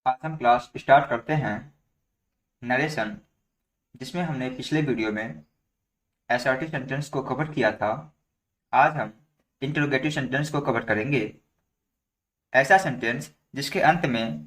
आज हम class start करते हैं नरेशन, जिसमें हमने पिछले वीडियो में एसआरटी सेंटेंस को कवर किया था। आज हम इंटरोगेटिव सेंटेंस को कवर करेंगे। ऐसा सेंटेंस जिसके अंत में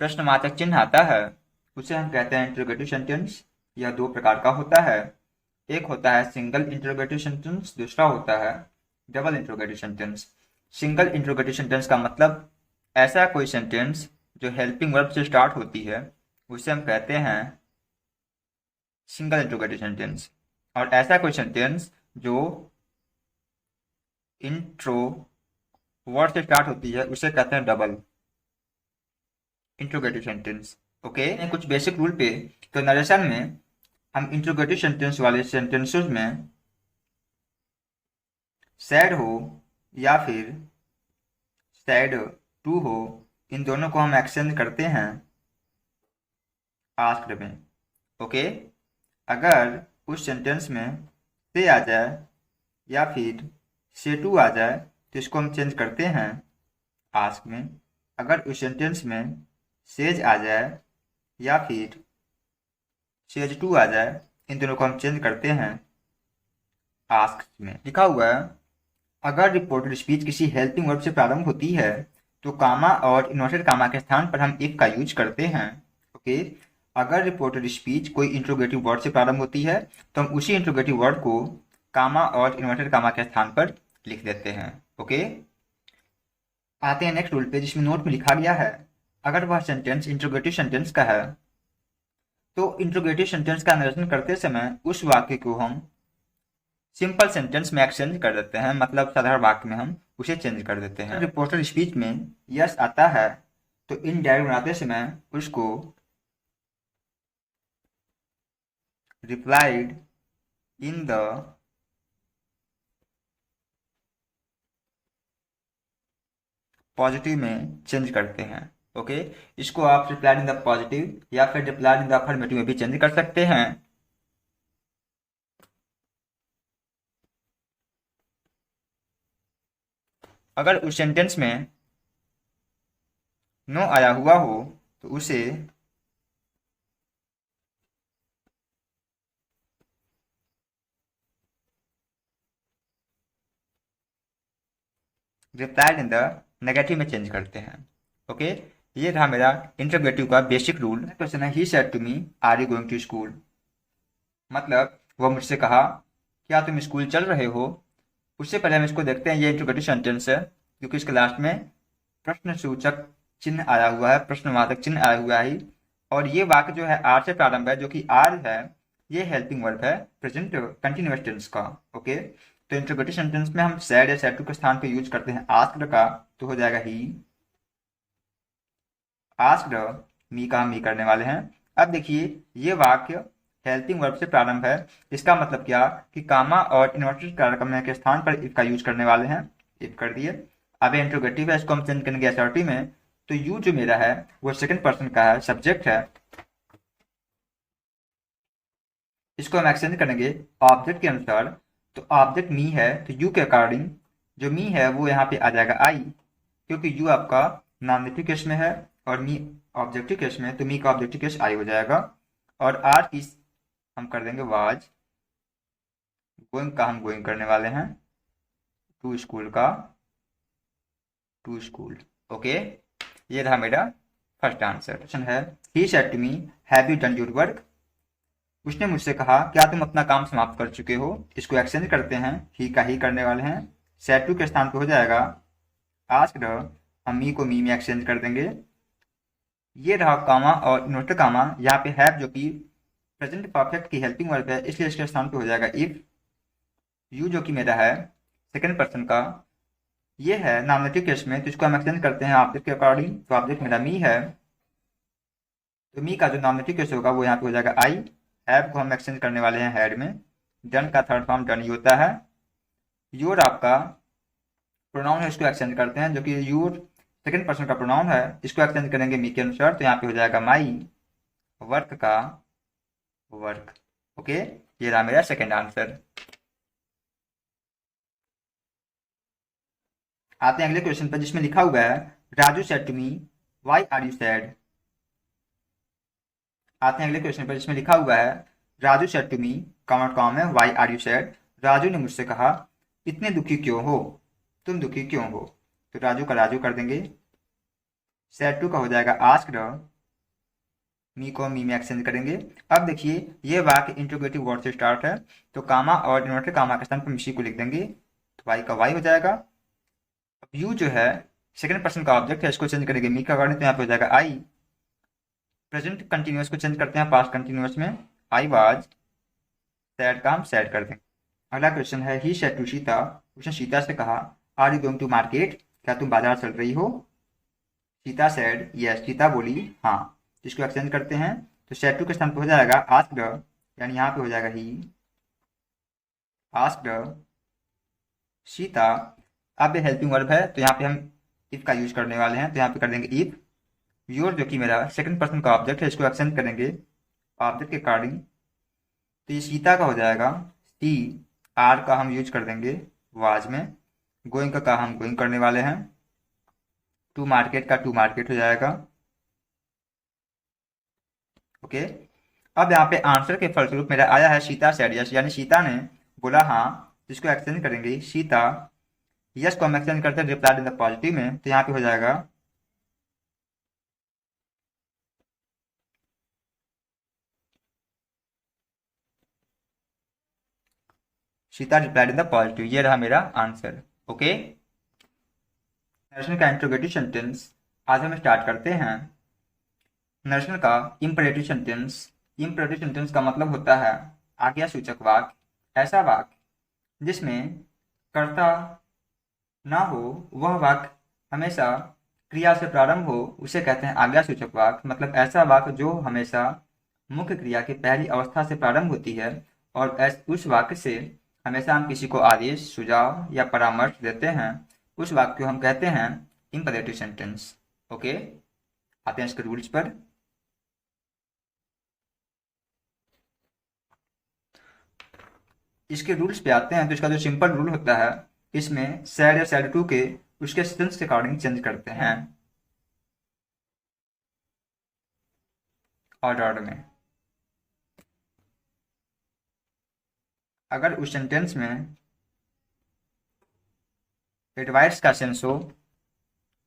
प्रश्नवाचक चिन्ह आता है उसे हम कहते हैं इंटरोगेटिव सेंटेंस। यह दो प्रकार का होता है। एक होता है सिंगल इंटरोगेटिव सेंटेंस, दूसरा होता है double interrogative sentence. Single interrogative sentence का मतलब ऐसा कोई सेंटेंस जो हेल्पिंग वर्ब से स्टार्ट होती है उसे हम कहते हैं सिंगल इंटरोगेटिव सेंटेंस। और ऐसा कोई सेंटेंस जो इंट्रो वर्ड से स्टार्ट होती है उसे कहते हैं डबल इंटरोगेटिव सेंटेंस। ओके, कुछ बेसिक रूल पे। तो नरेशन में हम इंटरोगेटिव सेंटेंस वाले सेंटेंसेस में सैड हो या फिर सैड टू हो, इन दोनों को हम एक्सचेंज करते हैं आस्क्ड में। ओके, अगर उस सेंटेंस में से आ जाए या फिर से टू आ जाए तो इसको हम चेंज करते हैं आस्क में। अगर उस सेंटेंस में सेज आ जाए या फिर सेज टू आ जाए, इन दोनों को हम चेंज करते हैं आस्क में। लिखा हुआ है, अगर रिपोर्टेड स्पीच किसी हेल्पिंग वर्ब से प्रारंभ होती है तो कामा और इन्वर्टेड कामा के स्थान पर हम इफ का यूज करते हैं। ओके, अगर रिपोर्टेड स्पीच कोई इंट्रोगेटिव वर्ड से प्रारंभ होती है तो हम उसी इंट्रोगेटिव वर्ड को कामा और इन्वर्टेड कामा के स्थान पर लिख देते हैं। ओके, आते हैं नेक्स्ट रूल पे, जिसमें नोट में लिखा गया है अगर वह सेंटेंस इंट्रोगेटिव सेंटेंस का है तो इंट्रोगेटिव सेंटेंस का नरेशन करते समय उस वाक्य को हम सिंपल सेंटेंस में एक्सचेंज कर देते हैं, मतलब साधारण वाक्य में हम उसे चेंज कर देते हैं। रिपोर्टेड स्पीच में यस आता है तो इनडायरेक्ट बनाते समय उसको रिप्लाइड इन द पॉजिटिव में चेंज करते हैं। ओके, इसको आप रिप्लाइड इन द पॉजिटिव या फिर रिप्लाइड इन द अफर्मेटिव में भी चेंज कर सकते हैं। अगर उस सेंटेंस में नो आया हुआ हो तो उसे रिप्लाइड इन द नेगेटिव में चेंज करते हैं। ओके, ये रहा मेरा इंटरोगेटिव का बेसिक रूल। क्वेश्चन है, he said to me are you going to school. मतलब वह मुझसे कहा क्या तुम स्कूल चल रहे हो। उससे पहले हम इसको देखते हैं, ये इंटरोगेटिव सेंटेंस है क्योंकि इसके लास्ट में प्रश्न सूचक चिन्ह आया हुआ है, प्रश्नवाचक चिन्ह आया हुआ है। और ये वाक्य जो है आर से प्रारंभ है, जो कि आर है ये हेल्पिंग वर्ब है प्रेजेंट कंटिन्यूअस टेंस का। ओके, तो इंटरोगेटिव सेंटेंस में हम सैड या सैड टू के स्थान पे यूज करते हैं आस्क्ड का, तो हो जाएगा ही। आस्क्ड मी का हम मी करने वाले हैं। अब देखिए, ये वाक्य हेल्पिंग वर्ब से प्रारंभ है। इसका मतलब क्या कि कामा और इन्वर्टेड कॉमा के स्थान पर इफ का यूज करने वाले हैं। इफ कर दिए। अब इंट्रोगेटिव है, इसको हम चेंज करेंगे एसआरटी में। तो यू जो मेरा है वो सेकंड पर्सन का है, सब्जेक्ट है। इसको हम एक्सचेंज करेंगे ऑब्जेक्ट के अनुसार। तो ऑब्जेक्ट मी है तो यू के अकॉर्डिंग जो मी है वो यहाँ पे आ जाएगा आई, क्योंकि यू आपका नॉमिनेटिव केस में है और मी ऑब्जेक्टिव केस में है, तो मी का ऑब्जेक्टिव केस आई हो जाएगा। और आर की हम कर देंगे वाज। गोइंग का हम गोइंग करने वाले हैं, टू स्कूल का टू स्कूल। ओके, ये रहा मेरा फर्स्ट आंसर। क्वेश्चन है, he said to me have you done your work. उसने मुझसे कहा क्या तुम अपना काम समाप्त कर चुके हो। इसको एक्सचेंज करते हैं, ही का ही करने वाले हैं। सेड टू के स्थान पे हो जाएगा आस्क्ड, हम मी को मी में एक्सचेंज कर देंगे। ये रहा कामा और इन्वर्टेड कामा, यहाँ पे हैव जो कि प्रेजेंट परफेक्ट की हेल्पिंग वर्ब है, इसलिए इसके स्थान पे हो जाएगा इफ। यू जो कि मेरा है सेकंड पर्सन का, ये है नॉमिनेटिव केस में, तो इसको हम एक्सचेंज करते हैं ऑब्जेक्ट के अकॉर्डिंग। तो ऑब्जेक्ट मेरा मी है, तो मी का जो नॉमिनेटिव केस होगा वो यहाँ पे हो जाएगा आई। हैव को हम एक्सचेंज करने वाले हैं हैड में। डन का थर्ड फॉर्म डन ही होता है। योर आपका प्रोनाउन है, इसको एक्सचेंज करते हैं, जो कि योर सेकंड पर्सन का प्रोनाउन है, इसको एक्सचेंज करेंगे मी के अनुसार। तो यहाँ पे हो जाएगा माई वर्क का वर्क। ओके, ये रहा मेरा सेकंड आंसर। आते हैं अगले क्वेश्चन पर, जिसमें लिखा हुआ है Raju said to me why are you sad. आते हैं अगले क्वेश्चन पर, जिसमें लिखा हुआ है Raju said to me, comma है, why are you sad. Raju ने मुझसे कहा इतने दुखी क्यों हो, तुम दुखी क्यों हो। तो राजू का राजू कर देंगे, सेड टू का हो जाएगा आस्क्ड, मी को मी में एक्सचेंज करेंगे। अब देखिए ये वाक्य इंट्रोगेटिव वर्ड से स्टार्ट है, तो कामा और इन्वर्टेड कामा के स्थान पर मिशी को लिख देंगे, तो वाई का वाई हो जाएगा। अब यू जो है सेकंड पर्सन का ऑब्जेक्ट है, इसको चेंज करेंगे मी का अकॉर्डिंग, तो यहाँ पे हो जाएगा आई। प्रेजेंट कंटिन्यूअस को चेंज करते हैं पास्ट कंटिन्यूअस में, आई वाज सैड का हम सैड कर देंगे। अगला क्वेश्चन है ही सेड टू सीता, उसने सीता से कहा are you going to market, क्या तुम बाजार चल रही हो। सीता सेड यस, सीता बोली हाँ। इसको एक्सचेंज करते हैं, तो सेड टू के स्थान पर हो जाएगा आस्क्ड, यानी यहाँ पे हो जाएगा ही आस्क्ड सीता। अब ये हेल्पिंग वर्ब है, तो यहाँ पे हम इफ का यूज करने वाले हैं, तो यहाँ पे कर देंगे इफ। योर जो कि मेरा सेकंड पर्सन का ऑब्जेक्ट है, इसको एक्सचेंज करेंगे ऑब्जेक्ट के अकॉर्डिंग, तो ये सीता का हो जाएगा सी। आर का हम यूज कर देंगे वाज में, गोइंग का हम गोइंग करने वाले हैं, टू मार्केट का टू मार्केट हो जाएगा। ओके, अब यहाँ पे आंसर के फलस्वरूप मेरा आया है सीता सेड यस, यानी सीता ने बोला हाँ, जिसको एक्सचेंज करेंगे सीता यस को हम एक्सचेंज करते हैं रिप्लाई इन द पॉजिटिव में, तो यहाँ पे हो जाएगा Sita replied in the positive. ये रहा मेरा आंसर। ओके, नरेशन का इंट्रोगेटिव सेंटेंस आज हम स्टार्ट करते हैं। नरेशन का इम्परेटिव सेंटेंस, इम्परेटिव सेंटेंस का मतलब होता है आज्ञा सूचक वाक्य, ऐसा वाक्य जिसमें कर्ता ना हो, वह वाक्य हमेशा क्रिया से प्रारंभ हो, उसे कहते हैं आज्ञा सूचक वाक्य। मतलब ऐसा वाक्य जो हमेशा मुख्य क्रिया की पहली अवस्था से प्रारंभ होती है, और उस वाक्य से हमेशा हम किसी को आदेश, सुझाव या परामर्श देते हैं, उस वाक्य को हम कहते हैं इम्परेटिव सेंटेंस। ओके, आते हैं इसके रूल्स पर। इसके रूल्स पे आते हैं, तो इसका जो सिंपल रूल होता है, इसमें सैड या सैड टू के उसके सेंस के अकॉर्डिंग चेंज करते हैं ऑर्डर में। अगर उस सेंटेंस में एडवाइस का सेंस हो,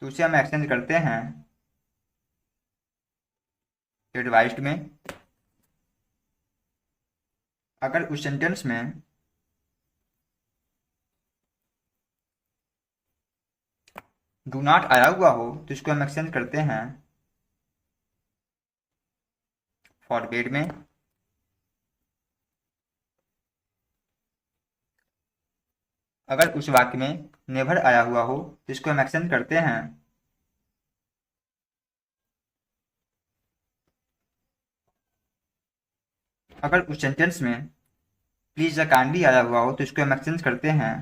तो उसे हम एक्सचेंज करते हैं एडवाइस्ड में। अगर उस सेंटेंस में डू नॉट आया हुआ हो, तो इसको हम एक्सचेंज करते हैं फॉरबेड में। अगर उस वाक्य में नेवर आया हुआ हो, तो इसको हम एक्सचेंज करते हैं अगर उस सेंटेंस में प्लीज या काइंडली आया हुआ हो, तो इसको हम एक्सचेंज करते हैं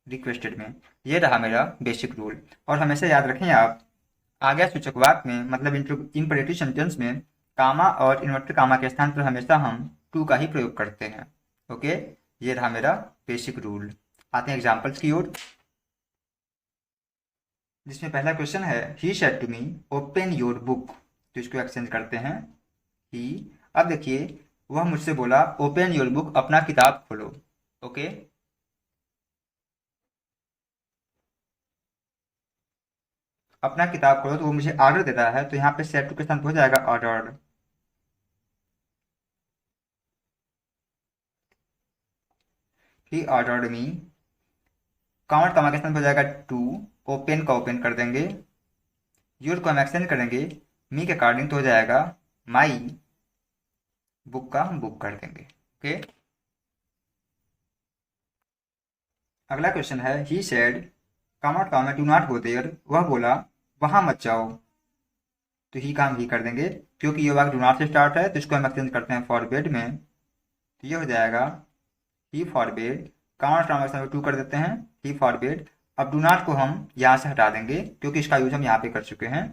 रिक्वेस्टेड में। ये रहा मेरा बेसिक रूल। और हमेशा याद रखें आप, आज्ञा सूचक वाक्य में मतलब इम्परेटिव सेंटेंस में कामा और इन्वर्टेड कामा के स्थान पर हमेशा हम टू का ही प्रयोग करते हैं। ओके, ये रहा मेरा बेसिक रूल। आते हैं एग्जाम्पल्स की ओर, जिसमें पहला क्वेश्चन है he said to me open your book, तो इसको एक्सचेंज करते हैं ही। अब देखिए वह मुझसे बोला ओपन योर बुक, अपना किताब खोलो। ओके, अपना किताब खोलो, तो वो मुझे ऑर्डर दे रहा है, तो यहाँ पे सेड टू के स्थान पर हो जाएगा order. He ordered me, count कमा के स्थान पर हो जाएगा टू, ओपन का ओपन कर देंगे, योर को हम एक्सचेंज करेंगे मी के अकॉर्डिंग, तो हो जाएगा माई, बुक का हम बुक कर देंगे। ओके, अगला क्वेश्चन है ही सेड काउंट कमा डू नॉट गो देयर, वह बोला वहां मत जाओ, तो ही का हम ही कर देंगे, क्योंकि ये वाक्य डू नॉट से स्टार्ट है, तो इसको हम एक्सचेंज करते हैं फॉरबेड में, तो ये हो जाएगा ही फॉरबेड, काउंट ट्रांजेक्शन में टू कर देते हैं ही फॉरबेड। अब डू नॉट को हम यहाँ से हटा देंगे, क्योंकि इसका यूज हम यहाँ पे कर चुके हैं।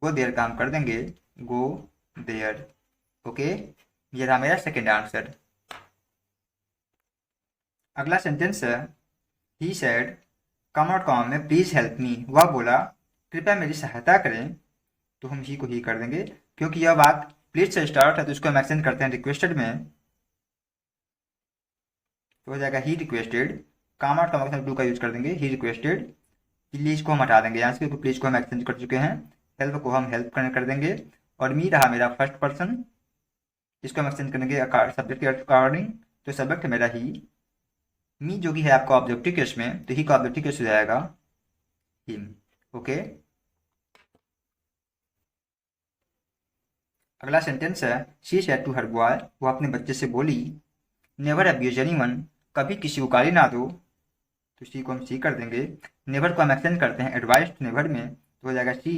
गो देयर का हम कर देंगे गो देयर। ओके, ये रहा मेरा सेकेंड आंसर। अगला सेंटेंस है ही सेड कॉमा और कॉमा में प्लीज हेल्प मी, वह बोला कृपया मेरी सहायता करें, तो हम ही को ही कर देंगे क्योंकि यह बात प्लीज से स्टार्ट है, तो इसको हम एक्सटेंड करते हैं रिक्वेस्टेड में, तो हो जाएगा ही रिक्वेस्टेड, कॉमा और कॉमा के साथ डू का यूज कर देंगे, ही रिक्वेस्टेड, प्लीज को हम हटा देंगे यहाँ से क्योंकि प्लीज को हम एक्सचेंज कर चुके हैं, हेल्प को हम हेल्प कर देंगे, और मी रहा मेरा फर्स्ट पर्सन, इसको हम एक्सचेंज करेंगे सब्जेक्ट के अकॉर्डिंग, तो सब्जेक्ट मेरा ही, मी जो कि है आपका ऑब्जेक्टिव केस में, तो ही का ऑब्जेक्टिव केस हो जाएगा हिम। ओके, अगला सेंटेंस है she said to her boy, वो अपने बच्चे से बोली, नेवर अब्यूज एनीवन, कभी किसी को गाली ना दो, तो सी को हम सी कर देंगे, नेवर को हम एक्सटेंड करते हैं एडवाइस नेवर में, तो हो जाएगा सी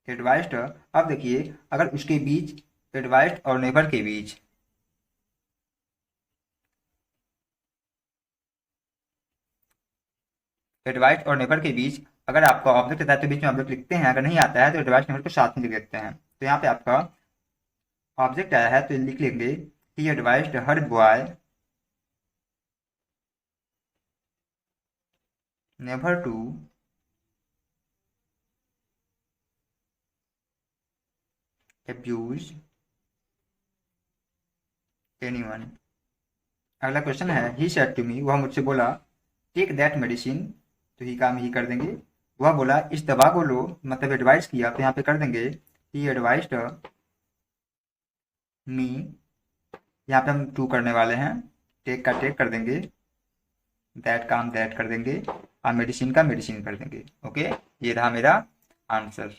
एडवाइस्ड। अब देखिए अगर उसके बीच एडवाइस्ड और नेवर के बीच एडवाइस्ड और नेवर के बीच अगर आपका ऑब्जेक्ट आता है तो बीच में ऑब्जेक्ट लिखते हैं, अगर नहीं आता है तो एडवाइस्ड नेवर को साथ में लिख देते हैं, तो यहाँ पे आपका ऑब्जेक्ट आया है तो लिख लेंगे he advised her boy never to abuse anyone। अगला क्वेश्चन है ही सेड टू मी, वह मुझसे बोला टेक दैट मेडिसिन, तो ही काम ही कर देंगे, वह बोला इस दवा को लो, मतलब एडवाइस किया, तो यहाँ पे कर देंगे ही एडवाइस्ड मी, यहाँ पे हम टू करने वाले हैं, टेक का टेक कर देंगे, दैट का हम दैट कर देंगे, और मेडिसिन का मेडिसिन कर देंगे। ओके, ये रहा मेरा आंसर।